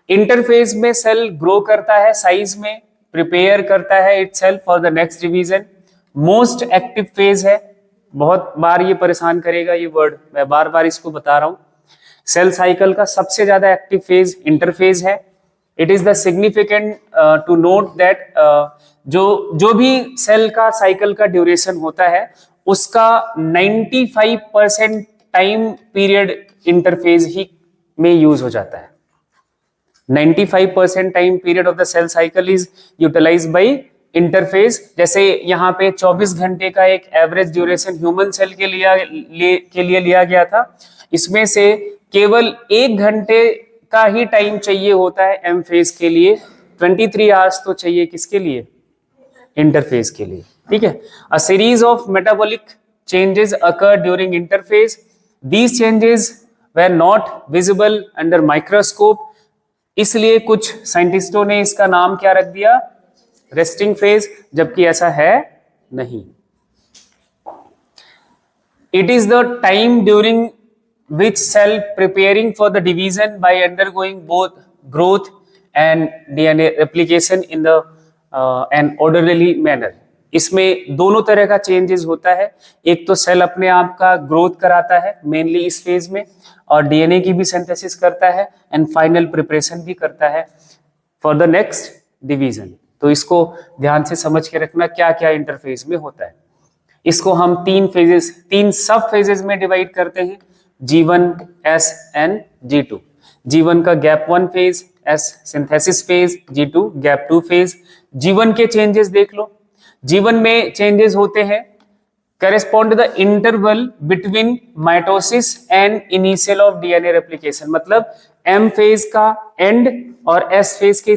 इंटरफेज में सेल ग्रो करता है साइज में, प्रिपेयर करता है itself for the next division. Most active phase है, बहुत बार ये परेशान करेगा ये वर्ड, मैं बार बार इसको बता रहा हूं। सेल साइकिल का सबसे ज्यादा एक्टिव फेज इंटरफेज है। It is the significant to note that जो भी सेल का साइकिल का ड्यूरेशन होता है उसका 95% टाइम पीरियड इंटरफेज ही में यूज हो जाता है। 95% time period of the cell cycle is utilized by interphase. जैसे यहाँ पे 24 घंटे का एक एवरेज ड्यूरेशन ह्यूमन सेल के लिए लिया गया था, इसमें से केवल 1 घंटे का ही टाइम चाहिए होता है एम फेज के लिए। 23 आवर्स तो चाहिए किसके लिए? इंटरफेज के लिए। ठीक है। A series of metabolic changes occur during interphase, these changes were not visible under microscope, इसलिए कुछ साइंटिस्टों ने इसका नाम क्या रख दिया, रेस्टिंग फेज, जबकि ऐसा है नहीं। It is the time during which cell preparing for the division by undergoing both growth and DNA replication in the an orderly manner. इसमें दोनों तरह का चेंजेस होता है, एक तो सेल अपने आप का ग्रोथ कराता है मेनली इस फेज में, और डीएनए की भी सिंथेसिस करता है एंड फाइनल प्रिपरेशन भी करता है फॉर द नेक्स्ट डिवीजन। तो इसको ध्यान से समझ के रखना क्या क्या इंटरफेज में होता है। इसको हम तीन सब फेजेस में डिवाइड करते हैं, G1, S and G2। G1 का gap 1 phase, S synthesis phase, G2 gap 2 phase. G1 के चेंजेस देख लो। G1 में चेंजेस होते हैं correspond to the interval between mitosis and initial of DNA replication, मतलब M फेज का एंड और S phase के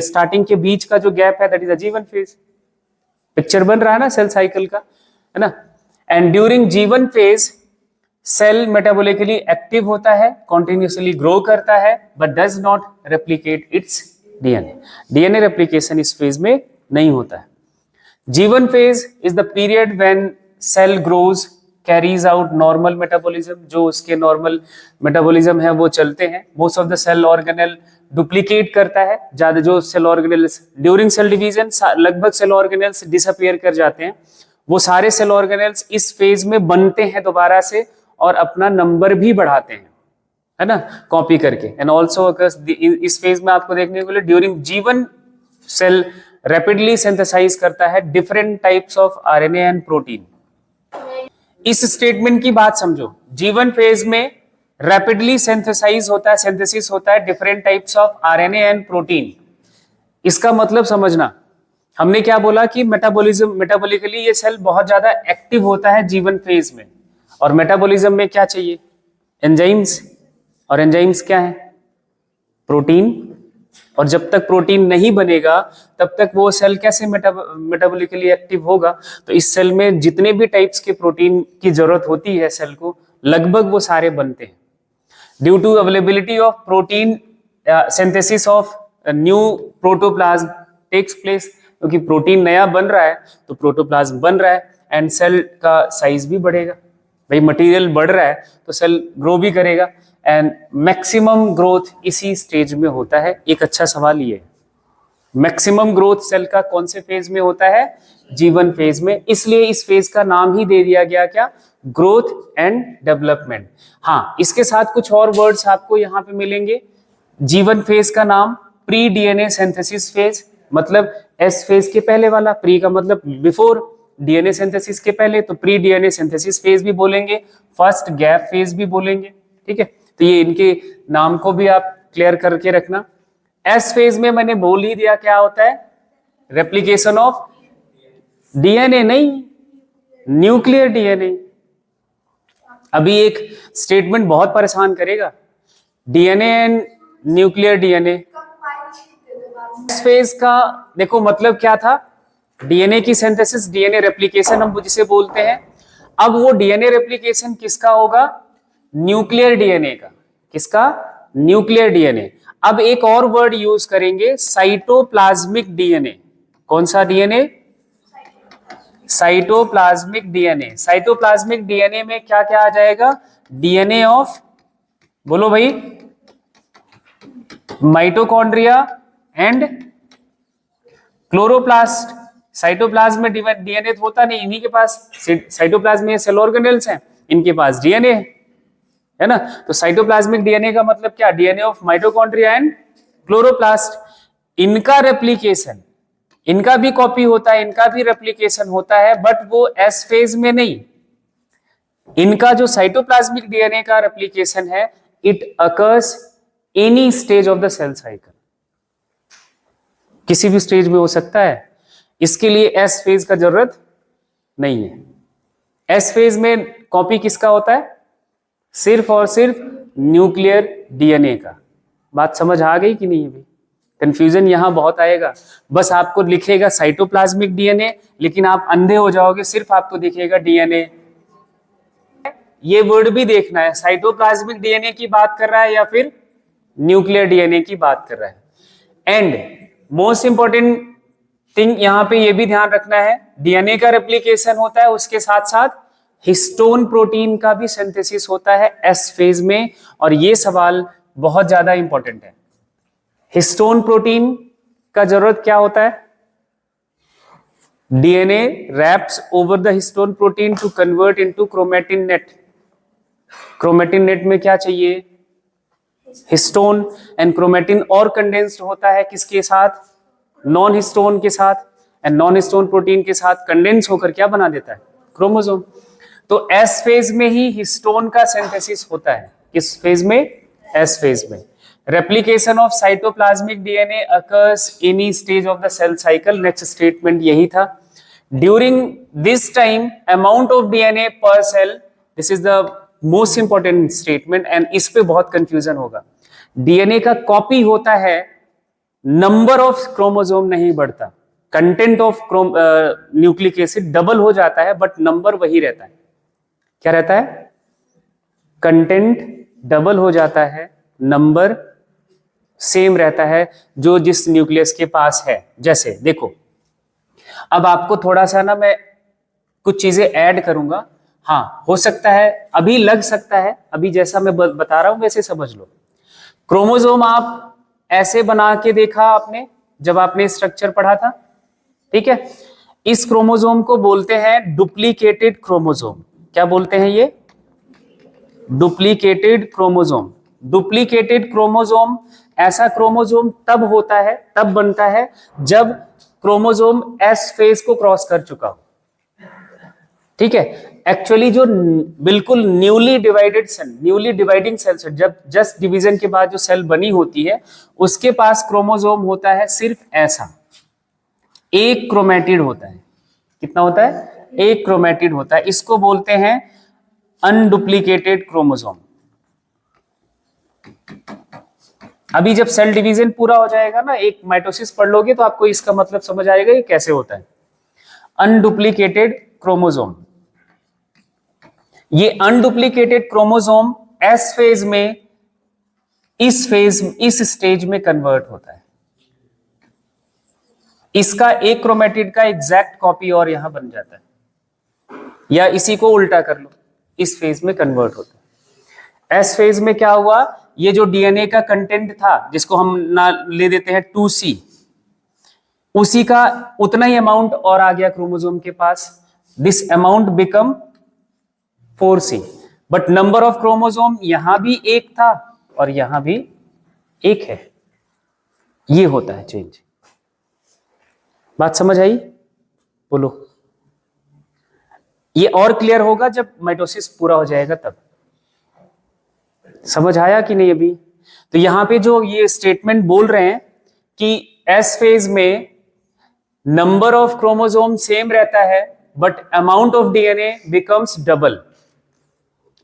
स्टार्टिंग के बीच का जो गैप है that is a G1 phase. Picture बन रहा है ना सेल साइकिल का, है ना। And during G1 phase cell metabolically active होता है, कॉन्टिन्यूसली ग्रो करता है, but does not replicate its DNA. DNA replication इस फेज में नहीं होता है। G1 phase is the period when cell grows, carries out normal metabolism, जो उसके normal metabolism है वो चलते हैं। Most of the cell organelle duplicate करता है, ज़्यादा जो cell organelles during cell division लगभग cell organelles disappear कर जाते हैं। वो सारे cell organelles इस phase में बनते हैं दोबारा से और अपना नंबर भी बढ़ाते हैं, है ना, कॉपी करके। एंड ऑल्सो इस फेज में आपको देखने को मिले during G1 cell rapidly synthesise करता है different types of RNA and protein. इस स्टेटमेंट की बात समझो, G1 फेज में रैपिडली सिंथेसाइज होता है, सिंथेसिस होता है different types of RNA and protein. इसका मतलब समझना, हमने क्या बोला कि मेटाबॉलिकली ये सेल बहुत ज्यादा एक्टिव होता है G1 फेज में, और मेटाबॉलिज्म में क्या चाहिए, एंजाइम्स, और एंजाइम्स क्या है, प्रोटीन। और जब तक प्रोटीन नहीं बनेगा तब तक वो सेल कैसे मेटाबॉलिकली एक्टिव होगा। तो इस सेल में जितने भी टाइप्स के प्रोटीन की जरूरत होती है सेल को, लगभग वो सारे बनते हैं। Due to availability of protein synthesis of new protoplasm takes place, क्योंकि प्रोटीन नया बन रहा है तो प्रोटोप्लाज्म बन रहा है एंड सेल का साइज भी बढ़ेगा। भाई मटेरियल बढ़ रहा है तो सेल ग्रो भी करेगा, एंड मैक्सिमम ग्रोथ इसी स्टेज में होता है। एक अच्छा सवाल ये है, मैक्सिमम ग्रोथ सेल का कौन से फेज में होता है, G1 फेज में। इसलिए इस फेज का नाम ही दे दिया गया क्या, ग्रोथ एंड डेवलपमेंट। हाँ, इसके साथ कुछ और वर्ड्स आपको यहाँ पे मिलेंगे। G1 फेज का नाम प्री डीएनए सिंथेसिस फेज, मतलब S फेज के पहले वाला, प्री का मतलब बिफोर, डीएनए सिंथेसिस के पहले, तो प्री डीएनए सिंथेसिस फेज भी बोलेंगे, फर्स्ट गैप फेज भी बोलेंगे, ठीक है। तो ये इनके नाम को भी आप क्लियर करके रखना। एस फेज में मैंने बोल ही दिया क्या होता है, रेप्लिकेशन ऑफ डीएनए, नहीं न्यूक्लियर डीएनए। अभी एक स्टेटमेंट बहुत परेशान करेगा, DNA and nuclear DNA. S phase का देखो मतलब क्या था, डीएनए की सिंथेसिस, डीएनए रेप्लिकेशन हम जिसे बोलते हैं। अब वो डीएनए रेप्लिकेशन किसका होगा, न्यूक्लियर डीएनए का। किसका, न्यूक्लियर डीएनए। अब एक और वर्ड यूज करेंगे, साइटोप्लाज्मिक डीएनए। कौन सा DNA, cytoplasmic DNA. Cytoplasmic DNA में क्या क्या आ जाएगा, डीएनए ऑफ, बोलो भाई, माइटोकॉन्ड्रिया एंड क्लोरोप्लास्ट। साइटोप्लाज्म में डीएनए होता नहीं, इन्हीं के पास, साइटोप्लाज्म में सेल ऑर्गेनेल्स हैं, इनके पास डीएनए है ना। तो साइटोप्लाज्मिक डीएनए का मतलब क्या, DNA of mitochondria and chloroplast. इनका रेप्लिकेशन, इनका भी कॉपी होता है, इनका भी रेप्लिकेशन होता है, बट वो एस फेज में नहीं। इनका जो साइटोप्लाज्मिक डीएनए का रेप्लिकेशन है, it occurs any stage of the cell cycle, किसी भी स्टेज में हो सकता है। इसके लिए एस फेज का जरूरत नहीं है। एस फेज में कॉपी किसका होता है, सिर्फ और सिर्फ न्यूक्लियर डीएनए का। बात समझ आ गई कि नहीं अभी, कंफ्यूजन यहां बहुत आएगा। बस आपको लिखेगा साइटोप्लाज्मिक डीएनए, लेकिन आप अंधे हो जाओगे, सिर्फ आपको दिखेगा डीएनए। ये वर्ड भी देखना है, साइटोप्लाज्मिक डीएनए की बात कर रहा है या फिर न्यूक्लियर डीएनए की बात कर रहा है। एंड मोस्ट इंपॉर्टेंट थिंग यहां पे ये भी ध्यान रखना है, डीएनए का रेप्लिकेशन होता है, उसके साथ साथ हिस्टोन प्रोटीन का भी सिंथेसिस होता है एस फेज में। और ये सवाल बहुत ज्यादा इंपॉर्टेंट है। हिस्टोन प्रोटीन का जरूरत क्या होता है? DNA wraps over the histone protein to convert into chromatin net. Chromatin net में क्या चाहिए? हिस्टोन। एंड क्रोमेटिन और कंडेंस्ड होता है किसके साथ? नॉन हिस्टोन के साथ। एंड नॉन हिस्टोन प्रोटीन के साथ कंडेंस होकर क्या बना देता है? क्रोमोसोम। तो एस फेज में ही हिस्टोन का सिंथेसिस होता है। किस फेज में? एस फेज में। Replication of cytoplasmic DNA occurs any stage of the cell cycle. Next statement यही था। During this time amount of DNA per cell, this is the most important statement and इस पे बहुत confusion होगा। DNA का copy होता है, number of chromosome नहीं बढ़ता। Content of nucleic acid double हो जाता है बट नंबर वही रहता है। क्या रहता है? कंटेंट डबल हो जाता है, नंबर सेम रहता है जो जिस न्यूक्लियस के पास है। जैसे देखो, अब आपको थोड़ा सा ना मैं कुछ चीजें ऐड करूंगा। हाँ, हो सकता है अभी लग सकता है, अभी जैसा मैं बता रहा हूं वैसे समझ लो। क्रोमोसोम आप ऐसे बना के देखा आपने जब आपने स्ट्रक्चर पढ़ा था, ठीक है? इस क्रोमोसोम को बोलते हैं डुप्लीकेटेड क्रोमोसोम। क्या बोलते हैं ये? Duplicated chromosome. डुप्लीकेटेड क्रोमोसोम ऐसा क्रोमोसोम तब होता है, तब बनता है जब क्रोमोसोम एस फेज को क्रॉस कर चुका हो, ठीक है? एक्चुअली जो बिल्कुल newly divided cell, newly dividing cell, जब जस्ट डिवीजन के बाद जो सेल बनी होती है उसके पास क्रोमोसोम होता है सिर्फ ऐसा, एक क्रोमेटिड होता है। कितना होता है? एक क्रोमेटिड होता है। इसको बोलते हैं अनडुप्लीकेटेड क्रोमोसोम। अभी जब सेल डिवीजन पूरा हो जाएगा ना, एक माइटोसिस पढ़ लोगे तो आपको इसका मतलब समझ आएगा ये कैसे होता है। अनडुप्लीकेटेड क्रोमोसोम, ये अनडुप्लीकेटेड क्रोमोसोम एस फेज में इस स्टेज में कन्वर्ट होता है। इसका एक क्रोमेटिड का एग्जैक्ट कॉपी और यहां बन जाता है, या इसी को उल्टा कर लो, इस फेज में कन्वर्ट होता है। एस फेज में क्या हुआ? ये जो डीएनए का कंटेंट था जिसको हम ना ले देते हैं 2C, उसी का उतना ही अमाउंट और आ गया क्रोमोसोम के पास। This amount become 4C, but number of chromosome यहां भी एक था और यहां भी एक है। ये होता है चेंज। बात समझ आई? बोलो। ये और क्लियर होगा जब माइटोसिस पूरा हो जाएगा तब। समझ आया कि नहीं अभी? तो यहां पे जो ये स्टेटमेंट बोल रहे हैं कि एस फेज में नंबर ऑफ क्रोमोसोम सेम रहता है but amount of DNA becomes double.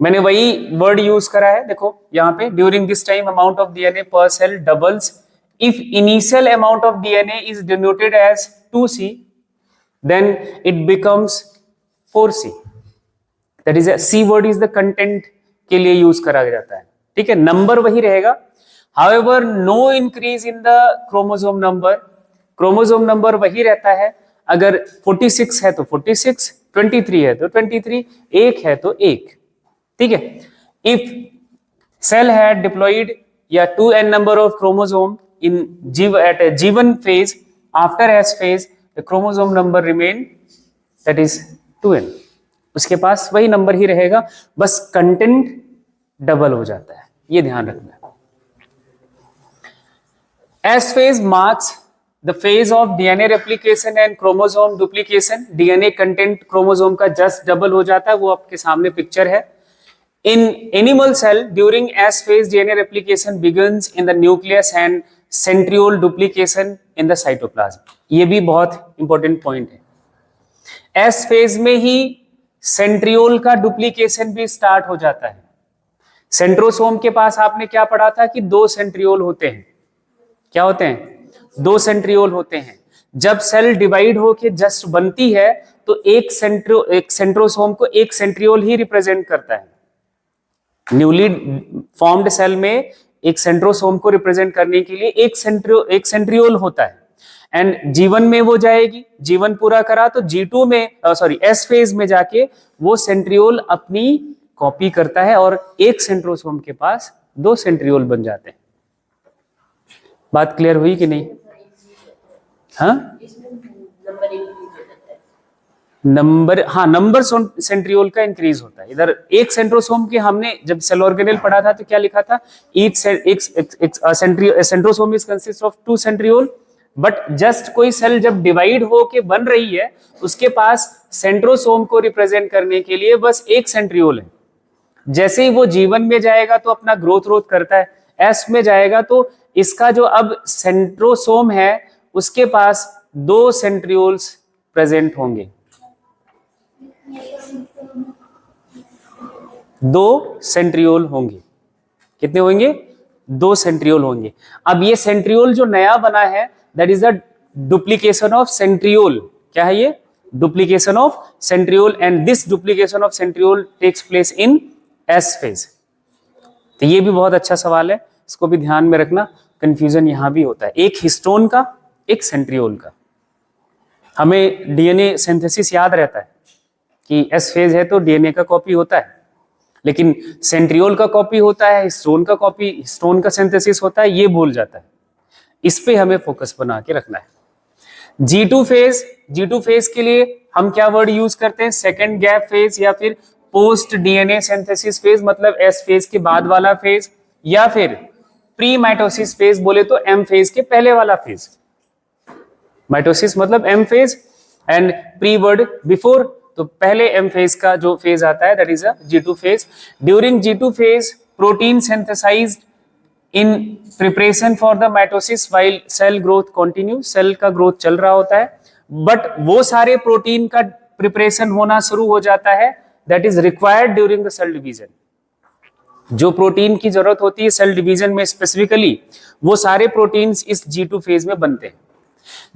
मैंने वही वर्ड यूज करा है, देखो यहां पे, during this time amount of DNA per cell doubles if initial amount of DNA is denoted as 2C, then it becomes 4C। That is C word is the content के लिए use करा जाता है, ठीक है? नंबर वही रहेगा। However no increase in the chromosome number, chromosome number वही रहता है। अगर 46 है तो 46, 23 है तो 23, 1 है तो 1, ठीक है? इफ सेल हैड डिप्लॉयड या 2n number of chromosome in at a given phase after S phase, the chromosome number remain, that is 2n। उसके पास वही नंबर ही रहेगा, बस कंटेंट डबल हो जाता है, ये ध्यान रखना। S phase marks the phase of DNA replication and chromosome duplication। DNA content chromosome का जस्ट डबल हो जाता है, वो आपके सामने पिक्चर है। In animal cell during S phase DNA replication begins in the nucleus and centriole duplication in the cytoplasm। ये भी बहुत इंपॉर्टेंट पॉइंट है। S phase में ही सेंट्रियोल का डुप्लीकेशन भी स्टार्ट हो जाता है। सेंट्रोसोम के पास आपने क्या पढ़ा था कि 2 सेंट्रियोल होते हैं। क्या होते हैं? 2 सेंट्रियोल होते हैं। जब सेल डिवाइड होके जस्ट बनती है तो एक सेंट्रोसोम को एक सेंट्रियोल ही रिप्रेजेंट करता है। न्यूली फॉर्म्ड सेल में एक सेंट्रोसोम को रिप्रेजेंट करने के लिए एक सेंट्रियोल होता है। एंड जीवन में वो जाएगी, जीवन पूरा करा तो G2 में एस फेज में जाके वो सेंट्रियोल अपनी कॉपी करता है और एक सेंट्रोसोम के पास 2 सेंट्रियोल बन जाते हैं। बात क्लियर हुई कि नहीं? हाँ, नंबर सेंट्रियोल का इंक्रीज होता है। इधर एक सेंट्रोसोम के हमने जब सेल ऑर्गेनेल पढ़ा था तो क्या लिखा था? Each centrosome is consist of 2 centriole, but just कोई सेल जब डिवाइड होके बन रही है उसके पास सेंट्रोसोम को रिप्रेजेंट करने के लिए बस एक सेंट्रियोल है। जैसे ही वो जीवन में जाएगा तो अपना ग्रोथ करता है, एस में जाएगा तो इसका जो अब सेंट्रोसोम है उसके पास 2 सेंट्रियोल्स प्रेजेंट होंगे। 2 सेंट्रियोल होंगे। कितने होंगे? 2 सेंट्रियोल होंगे। अब ये सेंट्रियोल जो नया बना है that is the duplication of centriole. क्या है ये? Duplication of centriole, and this duplication of centriole takes place in S phase. तो ये भी बहुत अच्छा सवाल है, इसको भी ध्यान में रखना, कंफ्यूजन यहां भी होता है। एक हिस्टोन का, एक सेंट्रियोल का। हमें डीएनए सिंथेसिस याद रहता है कि एस फेज है तो डीएनए का कॉपी होता है, लेकिन सेंट्रियोल का कॉपी होता है, हिस्टोन का कॉपी, हिस्टोन का सिंथेसिस होता है, ये भूल जाता है। इस पे हमें फोकस बना के रखना है। G2 फेज के लिए हम क्या वर्ड यूज करते हैं? सेकेंड गैप फेज या फिर पोस्ट डीएनए सिंथेसिस फेज, मतलब एस फेज के बाद वाला फेज, या फिर प्री माइटोसिस फेज बोले तो एम फेज के पहले वाला फेज। माइटोसिस मतलब M phase and pre word before, तो पहले एम फेज का जो फेज आता है that is a G2 phase. During G2 phase protein synthesized in preparation for the mitosis while cell growth continue. Cell का ग्रोथ चल रहा होता है, बट वो सारे प्रोटीन का प्रिपरेशन होना शुरू हो जाता है that is required during the cell division. जो प्रोटीन की जरूरत होती है सेल डिवीजन में स्पेसिफिकली, वो सारे प्रोटीन्स इस G2 फेज में बनते हैं।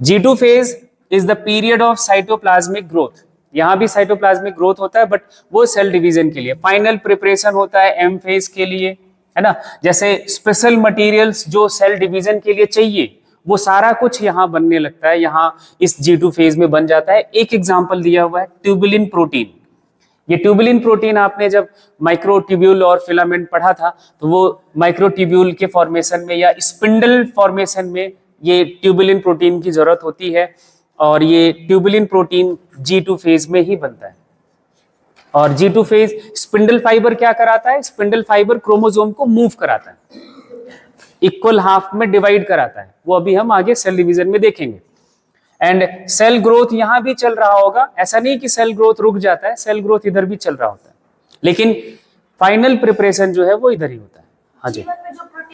G2 phase is the period of cytoplasmic growth. यहां भी साइटोप्लाज्मिक ग्रोथ होता है, बट वो सेल डिवीजन के लिए। फाइनल प्रिपरेशन होता है एम फेज के लिए, है ना। जैसे स्पेशल मटेरियल्स जो सेल डिवीजन के लिए चाहिए वो सारा कुछ यहां बनने लगता है, यहां इस G2 फेज में बन जाता है। एक एग्जांपल दिया हुआ है ट्यूबुलिन प्रोटीन। ये ट्यूबुलिन प्रोटीन आपने जब माइक्रोट्यूब्यूल और फिलामेंट पढ़ा था तो वो माइक्रोट्यूब्यूल के फॉर्मेशन में या स्पिंडल फॉर्मेशन में ये ट्यूबुलिन प्रोटीन की जरूरत होती है, और ये ट्यूबुलिन प्रोटीन G2 फेज में ही बनता है। और G2 फेज स्पिंडल फाइबर क्या कराता है? स्पिंडल फाइबर क्रोमोसोम को मूव कराता है, इक्वल हाफ में डिवाइड कराता है। वो अभी हम आगे सेल डिवीजन में देखेंगे। एंड सेल ग्रोथ यहां भी चल रहा होगा, ऐसा नहीं कि सेल ग्रोथ रुक जाता है, सेल ग्रोथ इधर भी चल रहा होता है, लेकिन फाइनल प्रिपरेशन जो है वो इधर ही होता है। हाँ जी, जो